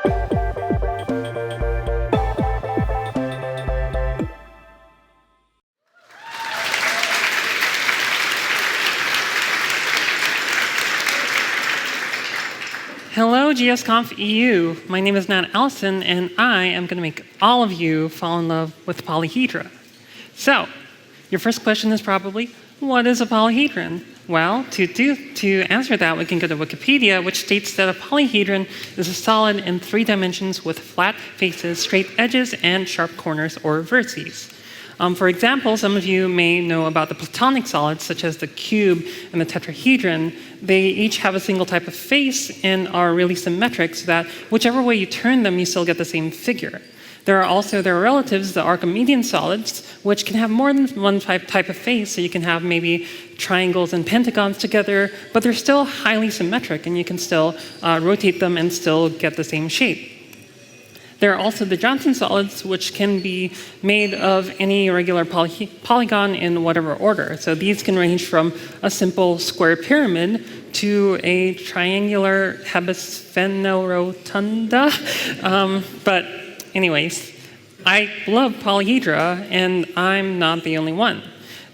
Hello, JSConf EU. My name is Alison, and I am going to make all of you fall in love with Polyhedra. So, your first question is probably, what is a polyhedron? Well, to answer that, we can go to Wikipedia, which states that a polyhedron is a solid in 3 dimensions with flat faces, straight edges, and sharp corners or vertices. For example, some of you may know about the platonic solids, such as the cube and the tetrahedron. They each have a single type of face and are really symmetric, so that whichever way you turn them, you still get the same figure. There are also their relatives, the Archimedean solids, which can have more than one type of face, so you can have maybe triangles and pentagons together, but they're still highly symmetric, and you can still rotate them and still get the same shape. There are also the Johnson solids, which can be made of any irregular polygon in whatever order. So these can range from a simple square pyramid to a triangular hebesphenorotunda. But anyways, I love polyhedra, and I'm not the only one.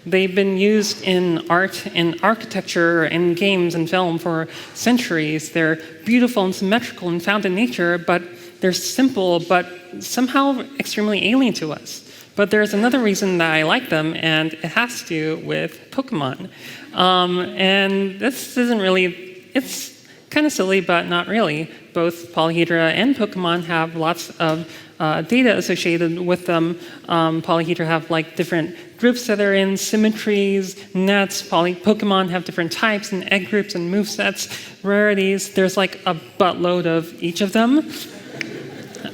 They've been used in art, in architecture, in games and film for centuries. They're beautiful and symmetrical and found in nature, but they're simple, but somehow extremely alien to us. But there's another reason that I like them, and it has to do with Pokémon. And this isn't really, it's kind of silly, but not really. Both Polyhedra and Pokémon have lots of data associated with them. Polyhedra have like different groups that are in, symmetries, nets. Pokémon have different types and egg groups and movesets, rarities. There's like a buttload of each of them.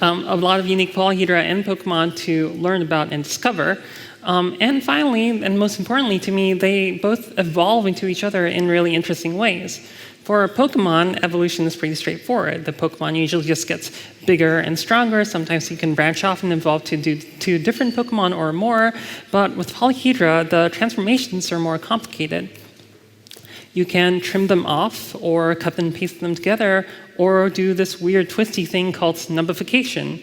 A lot of unique Polyhedra and Pokémon to learn about and discover. And finally, and most importantly to me, they both evolve into each other in really interesting ways. For Pokémon, evolution is pretty straightforward. The Pokémon usually just gets bigger and stronger. Sometimes you can branch off and evolve to different Pokémon or more. But with Polyhedra, the transformations are more complicated. You can trim them off, or cut and paste them together, or do this weird twisty thing called snubbification.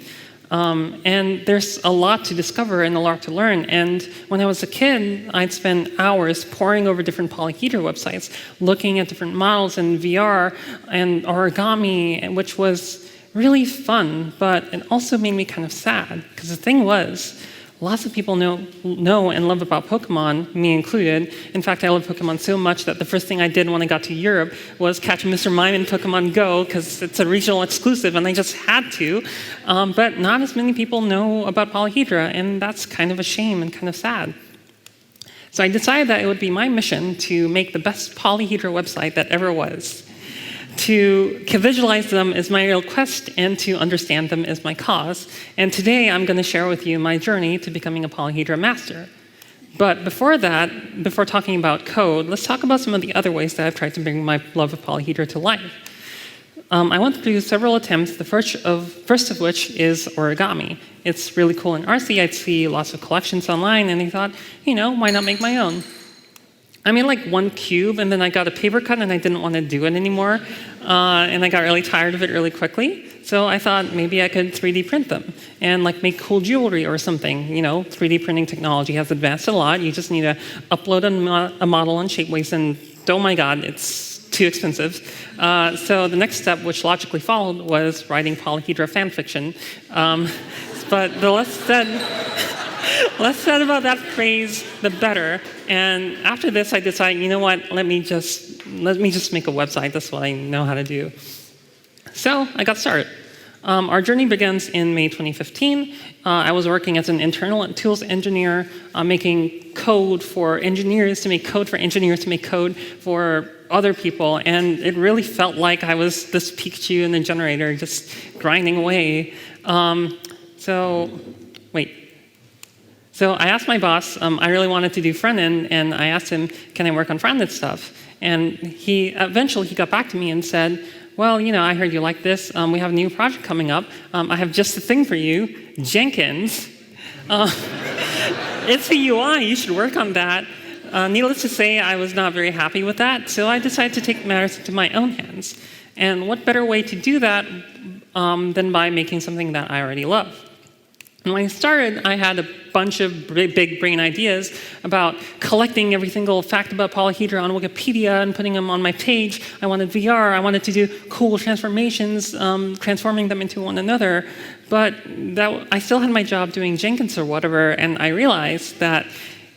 And there's a lot to discover and a lot to learn. And when I was a kid, I'd spend hours poring over different Polyhedra websites, looking at different models in VR and origami, which was really fun, but it also made me kind of sad. Because the thing was, lots of people know and love about Pokémon, me included. In fact, I love Pokémon so much that the first thing I did when I got to Europe was catch Mr. Mime in Pokémon Go, because it's a regional exclusive, and I just had to. But not as many people know about Polyhedra, and that's kind of a shame and kind of sad. So I decided that it would be my mission to make the best Polyhedra website that ever was. To visualize them is my real quest, and to understand them is my cause. And today I'm going to share with you my journey to becoming a Polyhedra master. But before that, before talking about code, let's talk about some of the other ways that I've tried to bring my love of Polyhedra to life. I went through several attempts, the first of which is origami. It's really cool in RC. I'd see lots of collections online, and I thought, why not make my own? I made like one cube, and then I got a paper cut, and I didn't want to do it anymore. And I got really tired of it really quickly. So I thought maybe I could 3D print them and like make cool jewelry or something. 3D printing technology has advanced a lot. You just need to upload a model on Shapeways, and oh my God, it's too expensive. So the next step, which logically followed, was writing Polyhedra fan fiction. But the less said about that phrase, the better. And after this, I decided, let me just make a website. That's what I know how to do. So I got started. Our journey begins in May 2015. I was working as an internal tools engineer, making code for engineers to make code for engineers to make code for other people. And it really felt like I was this Pikachu in the generator, just grinding away. So I asked my boss, I really wanted to do front-end, and I asked him, can I work on front-end stuff? And eventually he got back to me and said, well, I heard you like this. We have a new project coming up. I have just the thing for you, Jenkins. It's a UI, you should work on that. Needless to say, I was not very happy with that, so I decided to take matters into my own hands. And what better way to do that than by making something that I already love. And when I started, I had a bunch of big brain ideas about collecting every single fact about Polyhedra on Wikipedia and putting them on my page. I wanted VR. I wanted to do cool transformations, transforming them into one another. But I still had my job doing Jenkins or whatever, and I realized that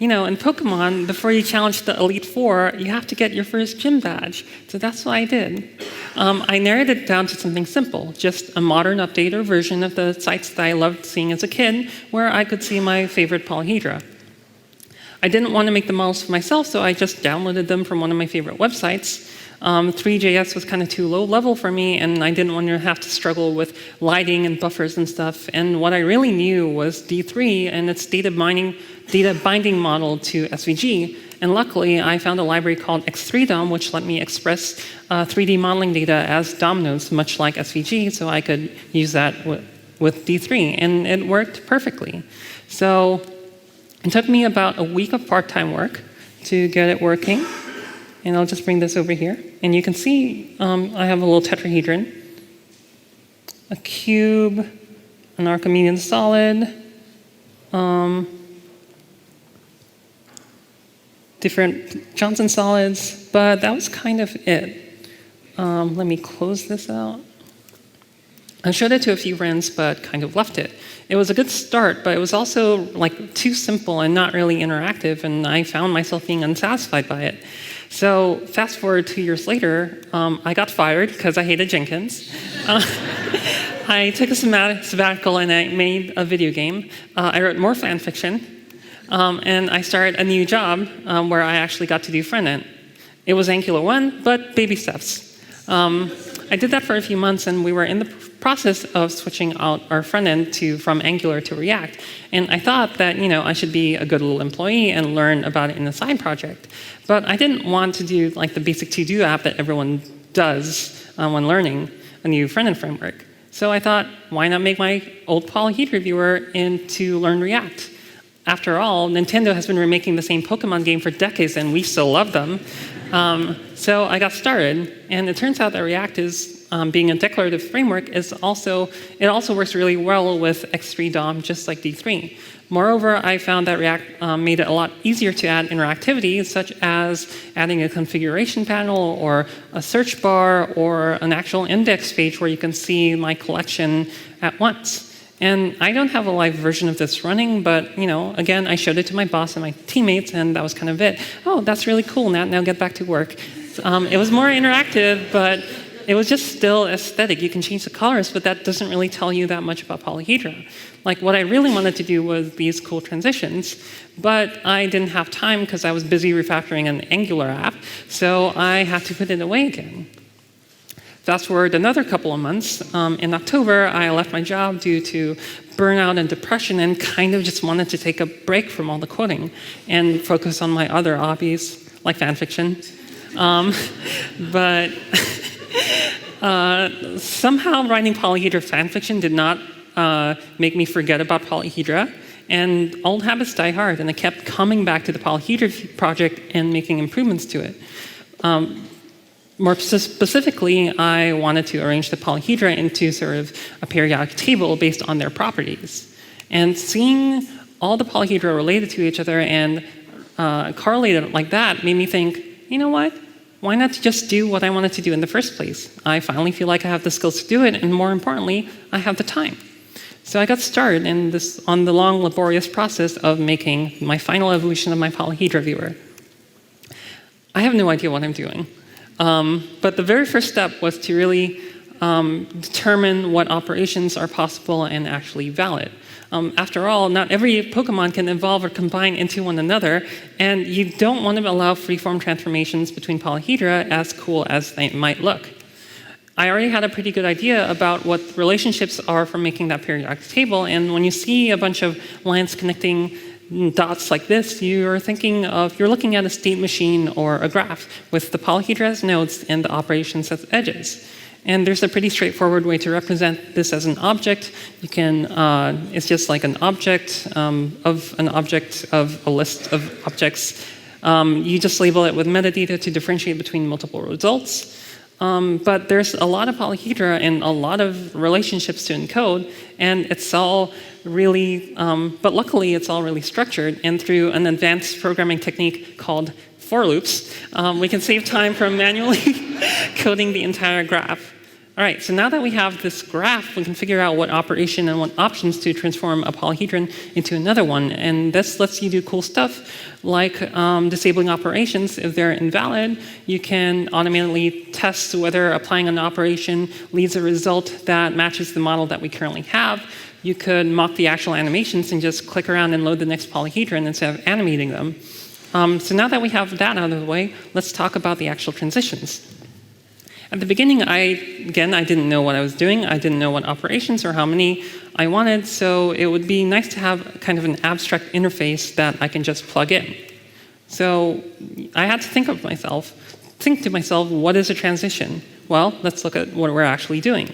in Pokemon, before you challenge the Elite Four, you have to get your first gym badge. So that's what I did. I narrowed it down to something simple, just a modern updated version of the sites that I loved seeing as a kid, where I could see my favorite Polyhedra. I didn't want to make the models for myself, so I just downloaded them from one of my favorite websites. 3JS was kind of too low level for me, and I didn't want to have to struggle with lighting and buffers and stuff. And what I really knew was D3 and its data binding model to SVG. And luckily, I found a library called X3DOM, which let me express 3D modeling data as DOM nodes, much like SVG, so I could use that with D3. And it worked perfectly. So it took me about a week of part-time work to get it working. And I'll just bring this over here. And you can see I have a little tetrahedron, a cube, an Archimedean solid, different Johnson solids, but that was kind of it. Let me close this out. I showed it to a few friends, but kind of left it. It was a good start, but it was also too simple and not really interactive, and I found myself being unsatisfied by it. So fast forward 2 years later, I got fired because I hated Jenkins. I took a sabbatical and I made a video game. I wrote more fan fiction, and I started a new job where I actually got to do front-end. It was Angular 1, but baby steps. I did that for a few months, and we were in the process of switching out our front end from Angular to React. And I thought that I should be a good little employee and learn about it in a side project. But I didn't want to do the basic to-do app that everyone does when learning a new front-end framework. So I thought, why not make my old Polyhedra Viewer into Learn React? After all, Nintendo has been remaking the same Pokémon game for decades, and we still love them. So I got started, and it turns out that React is, being a declarative framework, it also works really well with X3DOM, just like D3. Moreover, I found that React made it a lot easier to add interactivity, such as adding a configuration panel, or a search bar, or an actual index page where you can see my collection at once. And I don't have a live version of this running, but again, I showed it to my boss and my teammates, and that was kind of it. Oh, that's really cool. Now get back to work. It was more interactive, but it was just still aesthetic. You can change the colors, but that doesn't really tell you that much about Polyhedra. What I really wanted to do was these cool transitions, but I didn't have time because I was busy refactoring an Angular app, so I had to put it away again. Fast forward another couple of months. In October, I left my job due to burnout and depression, and kind of just wanted to take a break from all the coding and focus on my other hobbies, like fan fiction. But somehow writing Polyhedra fan fiction did not make me forget about Polyhedra, and old habits die hard, and I kept coming back to the Polyhedra project and making improvements to it. More specifically, I wanted to arrange the Polyhedra into sort of a periodic table based on their properties. And seeing all the Polyhedra related to each other and correlated like that made me think, you know what? Why not just do what I wanted to do in the first place? I finally feel like I have the skills to do it, and more importantly, I have the time. So I got started on the long, laborious process of making my final evolution of my Polyhedra Viewer. I have no idea what I'm doing. But the very first step was to really determine what operations are possible and actually valid. After all, not every Pokemon can evolve or combine into one another, and you don't want to allow freeform transformations between Polyhedra, as cool as they might look. I already had a pretty good idea about what relationships are for making that periodic table, and when you see a bunch of lines connecting dots like this, you're looking at a state machine or a graph with the Polyhedra as nodes and the operations as edges. And there's a pretty straightforward way to represent this as an object. It's just like an object of a list of objects. You just label it with metadata to differentiate between multiple results. But there's a lot of polyhedra and a lot of relationships to encode, and it's all really, but luckily it's all really structured, and through an advanced programming technique called for loops, we can save time from manually coding the entire graph. All right, so now that we have this graph, we can figure out what operation and what options to transform a polyhedron into another one. And this lets you do cool stuff like disabling operations. If they're invalid, you can automatically test whether applying an operation leads a result that matches the model that we currently have. You could mock the actual animations and just click around and load the next polyhedron instead of animating them. So now that we have that out of the way, let's talk about the actual transitions. At the beginning, I didn't know what I was doing. I didn't know what operations or how many I wanted, so it would be nice to have kind of an abstract interface that I can just plug in. So I had to think to myself, what is a transition? Well, let's look at what we're actually doing.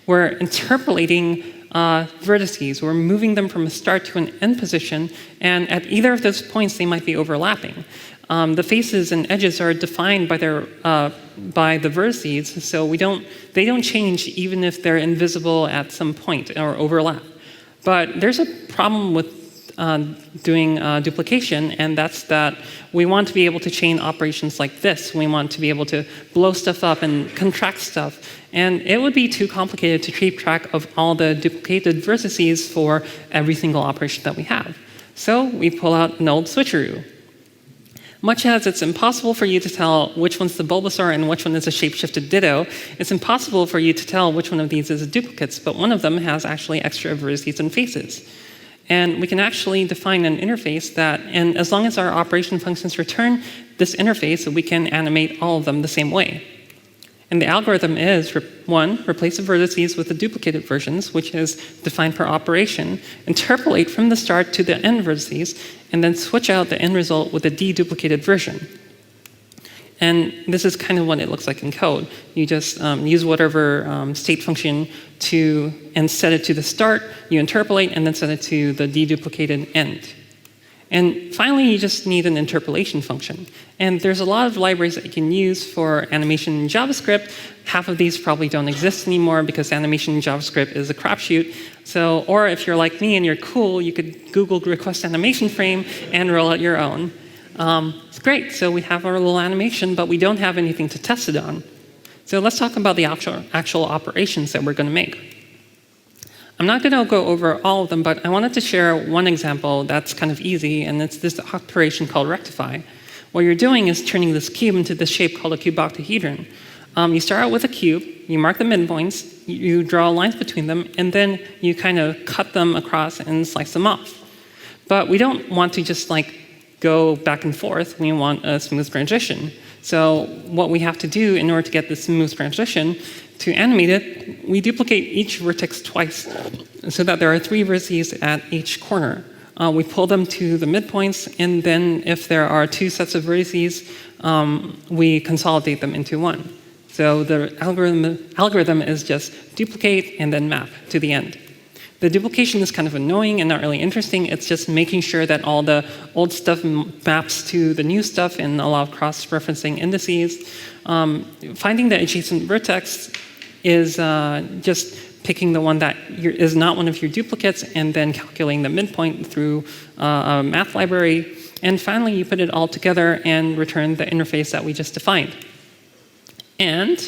We're interpolating vertices. We're moving them from a start to an end position, and at either of those points, they might be overlapping. The faces and edges are defined by the vertices, so they don't change even if they're invisible at some point or overlap. But there's a problem with doing duplication, and that's that we want to be able to chain operations like this. We want to be able to blow stuff up and contract stuff. And it would be too complicated to keep track of all the duplicated vertices for every single operation that we have. So we pull out an old switcheroo. Much as it's impossible for you to tell which one's the Bulbasaur and which one is a shape-shifted Ditto, it's impossible for you to tell which one of these is a duplicate, but one of them has actually extra vertices and faces. And we can actually define an interface that, and as long as our operation functions return this interface, we can animate all of them the same way. And the algorithm is, one, replace the vertices with the duplicated versions, which is defined per operation, interpolate from the start to the end vertices, and then switch out the end result with a deduplicated version. And this is kind of what it looks like in code. You just use whatever state function and set it to the start, you interpolate, and then set it to the deduplicated end. And finally, you just need an interpolation function. And there's a lot of libraries that you can use for animation in JavaScript. Half of these probably don't exist anymore because animation in JavaScript is a crapshoot. So, or if you're like me and you're cool, you could Google request animation frame and roll out your own. It's great. So we have our little animation, but we don't have anything to test it on. So let's talk about the actual operations that we're going to make. I'm not going to go over all of them, but I wanted to share one example that's kind of easy, and it's this operation called rectify. What you're doing is turning this cube into this shape called a cuboctahedron. You start out with a cube, you mark the midpoints, you draw lines between them, and then you kind of cut them across and slice them off. But we don't want to just go back and forth. We want a smooth transition. So what we have to do in order to get this smooth transition, to animate it, we duplicate each vertex twice so that there are 3 vertices at each corner. We pull them to the midpoints, and then if there are 2 sets of vertices, we consolidate them into one. So the algorithm is just duplicate and then map to the end. The duplication is kind of annoying and not really interesting. It's just making sure that all the old stuff maps to the new stuff and allow cross-referencing indices. Finding the adjacent vertex is just picking the one that is not one of your duplicates and then calculating the midpoint through a math library. And finally, you put it all together and return the interface that we just defined. And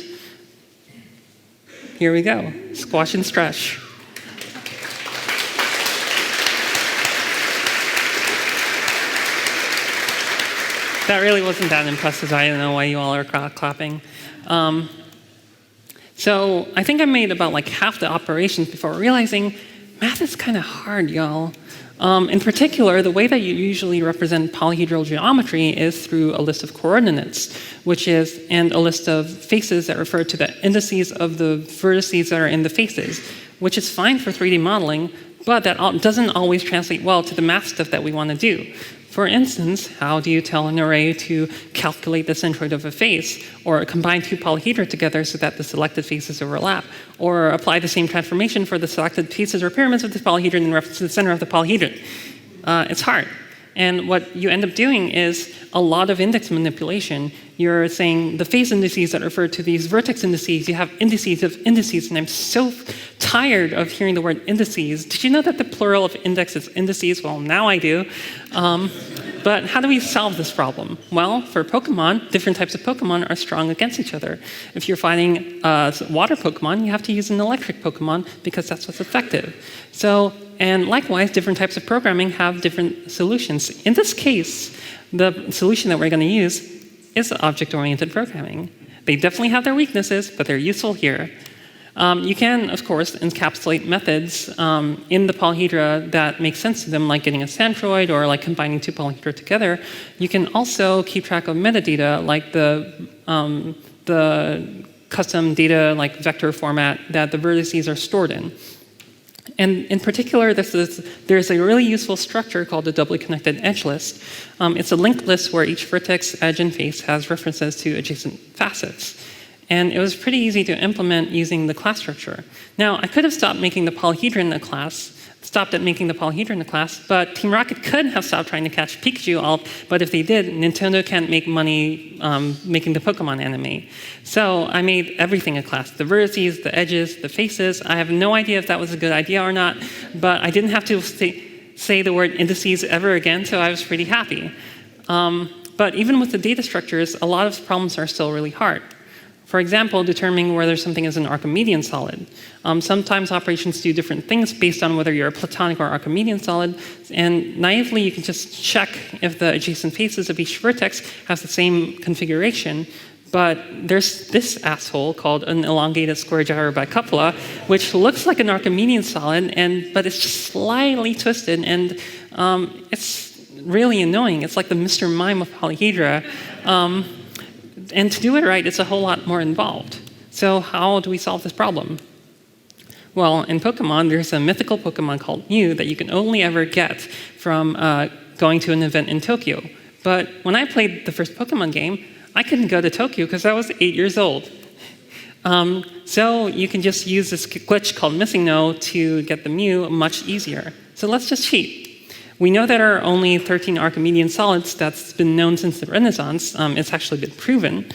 here we go, squash and stretch. That really wasn't that impressive. I don't know why you all are clapping. So I think I made about half the operations before realizing math is kind of hard, y'all. In particular, the way that you usually represent polyhedral geometry is through a list of coordinates, and a list of faces that refer to the indices of the vertices that are in the faces, which is fine for 3D modeling, but that doesn't always translate well to the math stuff that we want to do. For instance, how do you tell an array to calculate the centroid of a face, or combine 2 polyhedra together so that the selected faces overlap, or apply the same transformation for the selected pieces or pyramids of the polyhedron in reference to the center of the polyhedron? It's hard. And what you end up doing is a lot of index manipulation you're saying the phase indices that refer to these vertex indices, you have indices of indices, and I'm so tired of hearing the word indices. Did you know that the plural of index is indices? Well, now I do. But how do we solve this problem? Well, for Pokemon, different types of Pokemon are strong against each other. If you're fighting water Pokemon, you have to use an electric Pokemon because that's what's effective. So, and likewise, different types of programming have different solutions. In this case, the solution that we're going to use is object-oriented programming. They definitely have their weaknesses, but they're useful here. You can, of course, encapsulate methods in the polyhedra that make sense to them, like getting a centroid or like combining two polyhedra together. You can also keep track of metadata, like the custom data, like vector format that the vertices are stored in. And in particular, there's a really useful structure called the doubly connected edge list. It's a linked list where each vertex, edge, and face has references to adjacent facets. And it was pretty easy to implement using the class structure. Now, I could have stopped making the polyhedron a class, but Team Rocket could have stopped trying to catch Pikachu, but if they did, Nintendo can't make money making the Pokemon anime. So I made everything a class, the vertices, the edges, the faces. I have no idea if that was a good idea or not, but I didn't have to say the word indices ever again, so I was pretty happy. But even with the data structures, a lot of problems are still really hard. For example, determining whether something is an Archimedean solid. Sometimes operations do different things based on whether you're a Platonic or Archimedean solid, and naively you can just check if the adjacent faces of each vertex has the same configuration, but there's this asshole called an elongated square gyro bicoupler, which looks like an Archimedean solid, but it's just slightly twisted, and it's really annoying. It's like the Mr. Mime of polyhedra. And to do it right, it's a whole lot more involved. So how do we solve this problem? Well, in Pokemon, there's a mythical Pokemon called Mew that you can only ever get from going to an event in Tokyo. But when I played the first Pokemon game, I couldn't go to Tokyo because I was 8 years old. So you can just use this glitch called Missing No to get the Mew much easier. So let's just cheat. We know there are only 13 Archimedean solids. That's been known since the Renaissance. It's actually been proven.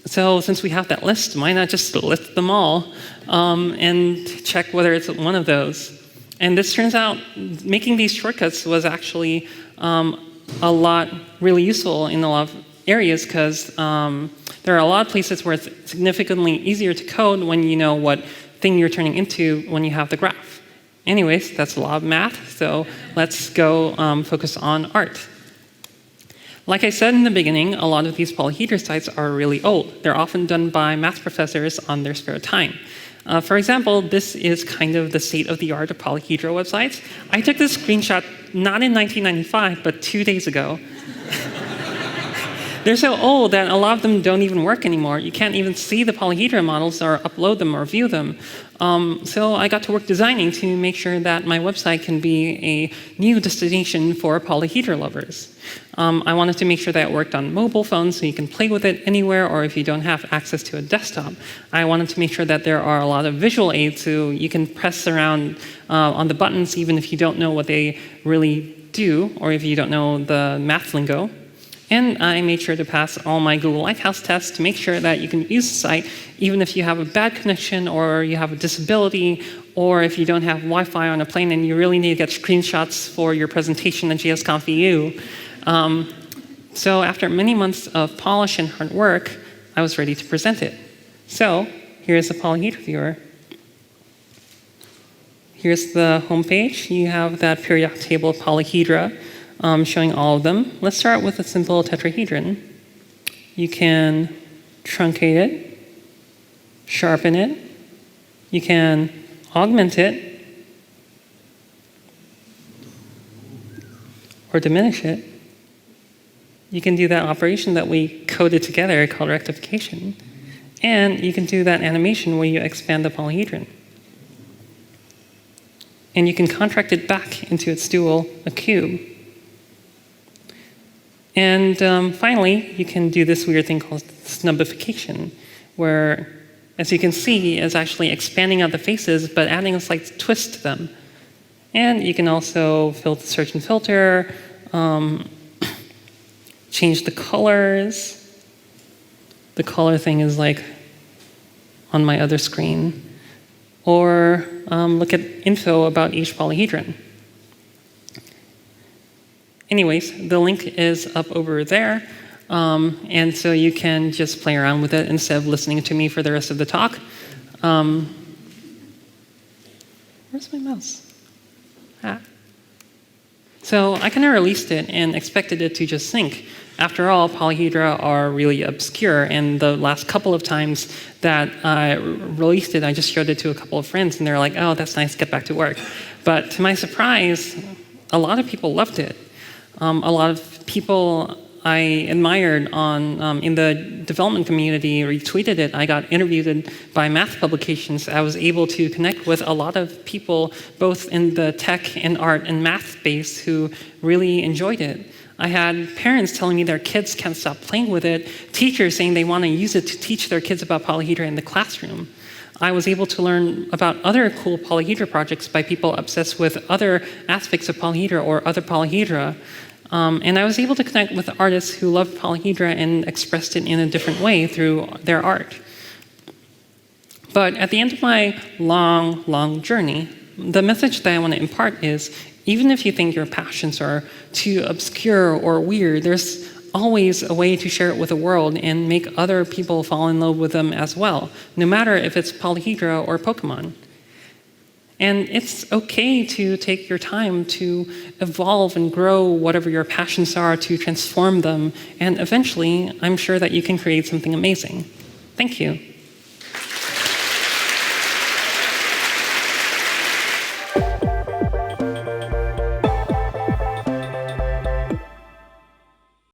So since we have that list, why not just list them all and check whether it's one of those? And this turns out making these shortcuts was actually a lot really useful in a lot of areas because there are a lot of places where it's significantly easier to code when you know what thing you're turning into when you have the graph. Anyways, that's a lot of math, so let's go focus on art. Like I said in the beginning, a lot of these polyhedra sites are really old. They're often done by math professors on their spare time. For example, this is kind of the state-of-the-art of polyhedra websites. I took this screenshot not in 1995, but 2 days ago. They're so old that a lot of them don't even work anymore. You can't even see the polyhedra models or upload them or view them. So I got to work designing to make sure that my website can be a new destination for polyhedra lovers. I wanted to make sure that it worked on mobile phones so you can play with it anywhere, or if you don't have access to a desktop. I wanted to make sure that there are a lot of visual aids so you can press around on the buttons even if you don't know what they really do, or if you don't know the math lingo. And I made sure to pass all my Google Lighthouse tests to make sure that you can use the site even if you have a bad connection or you have a disability or if you don't have Wi-Fi on a plane and you really need to get screenshots for your presentation at JSConf EU. So after many months of polish and hard work, I was ready to present it. So here's the Polyhedra Viewer. Here's the homepage. You have that periodic table of polyhedra. Showing all of them. Let's start with a simple tetrahedron. You can truncate it, sharpen it, you can augment it, or diminish it. You can do that operation that we coded together called rectification. And you can do that animation where you expand the polyhedron. And you can contract it back into its dual, a cube. And finally, you can do this weird thing called snubification, where, as you can see, is actually expanding out the faces, but adding a slight twist to them. And you can also search and filter, change the colors, the color thing is like on my other screen. Or look at info about each polyhedron. Anyways, the link is up over there. And so you can just play around with it instead of listening to me for the rest of the talk. Where's my mouse? So I kind of released it and expected it to just sync. After all, polyhedra are really obscure, and the last couple of times that I released it, I just showed it to a couple of friends, and they're like, oh, that's nice, get back to work. But to my surprise, a lot of people loved it. A lot of people I admired in the development community retweeted it. I got interviewed by math publications. I was able to connect with a lot of people, both in the tech and art and math space, who really enjoyed it. I had parents telling me their kids can't stop playing with it, teachers saying they want to use it to teach their kids about polyhedra in the classroom. I was able to learn about other cool polyhedra projects by people obsessed with other aspects of polyhedra or other polyhedra. And I was able to connect with artists who loved polyhedra and expressed it in a different way through their art. But at the end of my long, long journey, the message that I want to impart is, even if you think your passions are too obscure or weird, there's always a way to share it with the world and make other people fall in love with them as well, no matter if it's polyhedra or Pokémon. And it's okay to take your time to evolve and grow whatever your passions are, to transform them, and eventually, I'm sure that you can create something amazing. Thank you.